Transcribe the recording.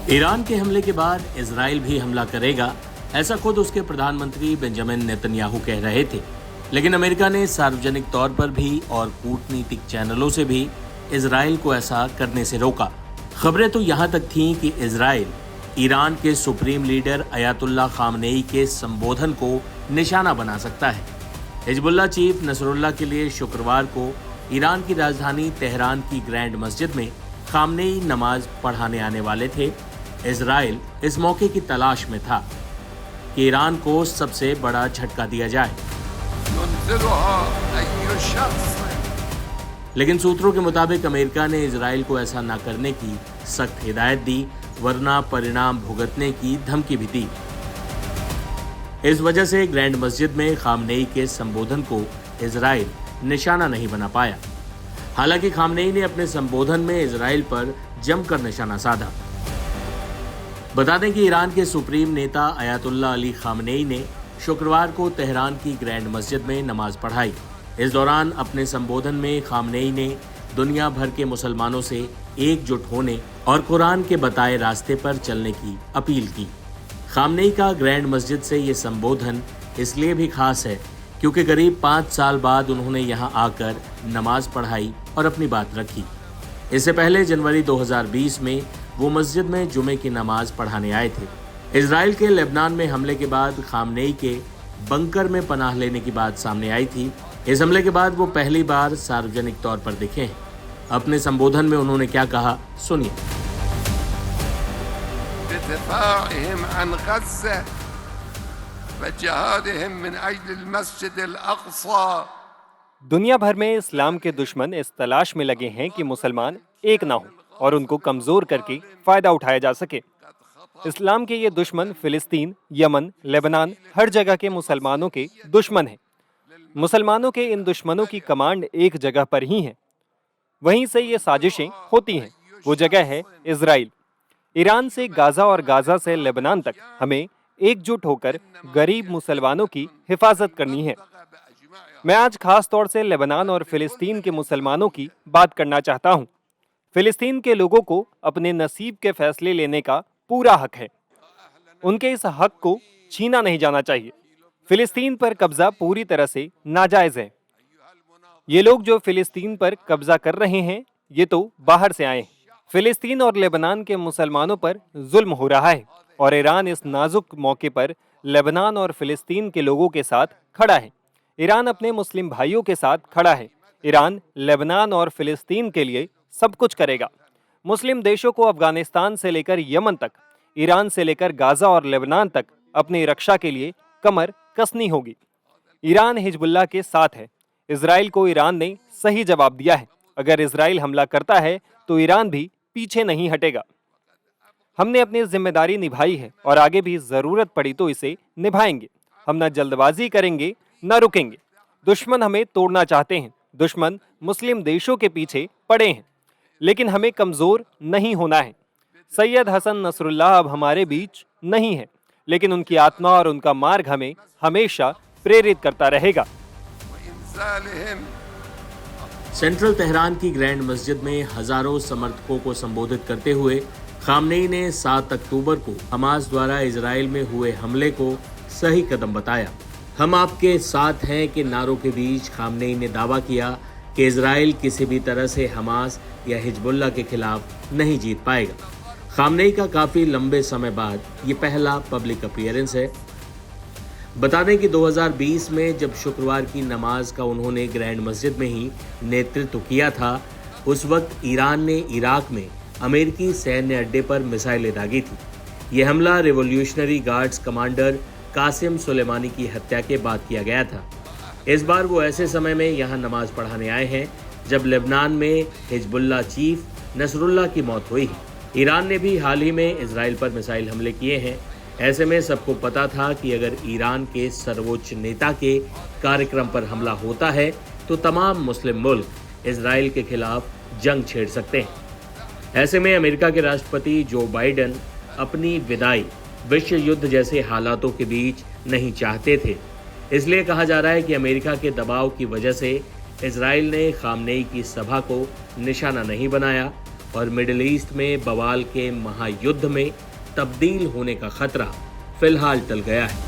Iran के हमले के बाद इजराइल भी हमला करेगा, ऐसा खुद उसके प्रधानमंत्री बेंजामिन नेतन्याहू कह रहे थे। लेकिन अमेरिका ने सार्वजनिक तौर पर भी और कूटनीतिक चैनलों से भी इजराइल को ऐसा करने से रोका। खबरें तो यहाँ तक थीं कि इजराइल ईरान के सुप्रीम लीडर अयातुल्ला खामनेई के संबोधन को निशाना बना सकता है। हिजबुल्लाह चीफ नसरुल्लाह के लिए शुक्रवार को ईरान की राजधानी तेहरान की ग्रैंड मस्जिद में खामनेई नमाज पढ़ाने आने वाले थे। इजराइल इस मौके की तलाश में था कि ईरान को सबसे बड़ा झटका दिया जाए, लेकिन सूत्रों के मुताबिक अमेरिका ने इजराइल को ऐसा न करने की सख्त हिदायत दी, वरना परिणाम भुगतने की धमकी भी दी। इस वजह से ग्रैंड मस्जिद में खामनेई के संबोधन को इजराइल निशाना नहीं बना पाया। हालांकि खामनेई ने अपने संबोधन में इजराइल पर जमकर निशाना साधा। बता दें कि ईरान के सुप्रीम नेता अयातुल्ला अली खामनेई ने शुक्रवार को तेहरान की ग्रैंड मस्जिद में नमाज पढ़ाई। इस दौरान अपने संबोधन में खामनेई ने दुनिया भर के मुसलमानों से एकजुट होने और कुरान के बताए रास्ते पर चलने की अपील की। खामनेई का ग्रैंड मस्जिद से ये संबोधन इसलिए भी खास है क्योंकि करीब 5 साल बाद उन्होंने यहाँ आकर नमाज पढ़ाई और अपनी बात रखी। इससे पहले जनवरी 2020 में वो मस्जिद में जुमे की नमाज पढ़ाने आए थे। इजराइल के लेबनान में हमले के बाद खामनेई के बंकर में पनाह लेने की बात सामने आई थी। इस हमले के बाद वो पहली बार सार्वजनिक तौर पर दिखे हैं। अपने संबोधन में उन्होंने क्या कहा, सुनिए। दुनिया भर में इस्लाम के दुश्मन इस तलाश में लगे हैं कि मुसलमान एक ना हो और उनको कमजोर करके फायदा उठाया जा सके। इस्लाम के ये दुश्मन फिलिस्तीन, यमन, लेबनान, हर जगह के मुसलमानों के दुश्मन हैं। मुसलमानों के इन दुश्मनों की कमांड एक जगह पर ही है, वहीं से ये साजिशें होती हैं। वो जगह है इजराइल। ईरान से गाजा और गाजा से लेबनान तक हमें एकजुट होकर गरीब मुसलमानों की हिफाजत करनी है। मैं आज खास तौर से लेबनान और फिलिस्तीन के मुसलमानों की बात करना चाहता हूँ। फिलिस्तीन के लोगों को अपने नसीब के फैसले लेने का पूरा हक है। उनके इस हक को छीना नहीं जाना चाहिए। फिलिस्तीन पर कब्जा पूरी तरह से नाजायज है। ये लोग जो फिलिस्तीन पर कब्जा कर रहे हैं, ये तो बाहर से आए हैं। फिलिस्तीन और लेबनान के मुसलमानों पर जुल्म हो रहा है और ईरान इस नाजुक मौके पर लेबनान और फिलिस्तीन के लोगों के साथ खड़ा है। ईरान अपने मुस्लिम भाइयों के साथ खड़ा है। ईरान लेबनान और फिलिस्तीन के लिए सब कुछ करेगा। मुस्लिम देशों को अफगानिस्तान से लेकर यमन तक, ईरान से लेकर गाजा और लेबनान तक अपनी रक्षा के लिए कमर कसनी होगी। ईरान हिजबुल्लाह के साथ है। इजराइल को ईरान ने सही जवाब दिया है। अगर इजराइल हमला करता है तो ईरान भी पीछे नहीं हटेगा। हमने अपनी जिम्मेदारी निभाई है और आगे भी जरूरत पड़ी तो इसे निभाएंगे। हम न जल्दबाजी करेंगे न रुकेंगे। दुश्मन हमें तोड़ना चाहते हैं। दुश्मन मुस्लिम देशों के पीछे पड़े हैं, लेकिन हमें कमजोर नहीं होना है। सैयद हसन नसरुल्लाह अब हमारे बीच नहीं है, लेकिन उनकी आत्मा और उनका मार्ग हमें हमेशा प्रेरित करता रहेगा। सेंट्रल तेहरान की ग्रैंड मस्जिद में हजारों समर्थकों को संबोधित करते हुए खामनेई ने 7 अक्टूबर को हमास द्वारा इजराइल में हुए हमले को सही कदम बताया। हम आपके साथ हैं के नारों के बीच खामनेई ने दावा किया कि इजराइल किसी भी तरह से हमास या हिजबुल्लाह के खिलाफ नहीं जीत पाएगा। खामनेई का काफी लंबे समय बाद ये पहला पब्लिक अपीयरेंस है। बता दें कि 2020 में जब शुक्रवार की नमाज का उन्होंने ग्रैंड मस्जिद में ही नेतृत्व किया था, उस वक्त ईरान ने इराक में अमेरिकी सैन्य अड्डे पर मिसाइलें दागी थी। ये हमला revolutionary guards commander Qasem Soleimani की हत्या के बाद किया गया था। इस बार वो ऐसे समय में यहाँ नमाज पढ़ाने आए हैं जब लेबनान में हिजबुल्लाह चीफ नसरुल्लाह की मौत हुई है। ईरान ने भी हाल ही में इजराइल पर मिसाइल हमले किए हैं। ऐसे में सबको पता था कि अगर ईरान के सर्वोच्च नेता के कार्यक्रम पर हमला होता है तो तमाम मुस्लिम मुल्क इजराइल के खिलाफ जंग छेड़ सकते हैं। ऐसे में अमेरिका के राष्ट्रपति जो बाइडेन अपनी विदाई विश्व युद्ध जैसे हालातों के बीच नहीं चाहते थे। इसलिए कहा जा रहा है कि अमेरिका के दबाव की वजह से इजराइल ने खामनेई की सभा को निशाना नहीं बनाया और मिडिल ईस्ट में बवाल के महायुद्ध में तब्दील होने का खतरा फिलहाल टल गया है।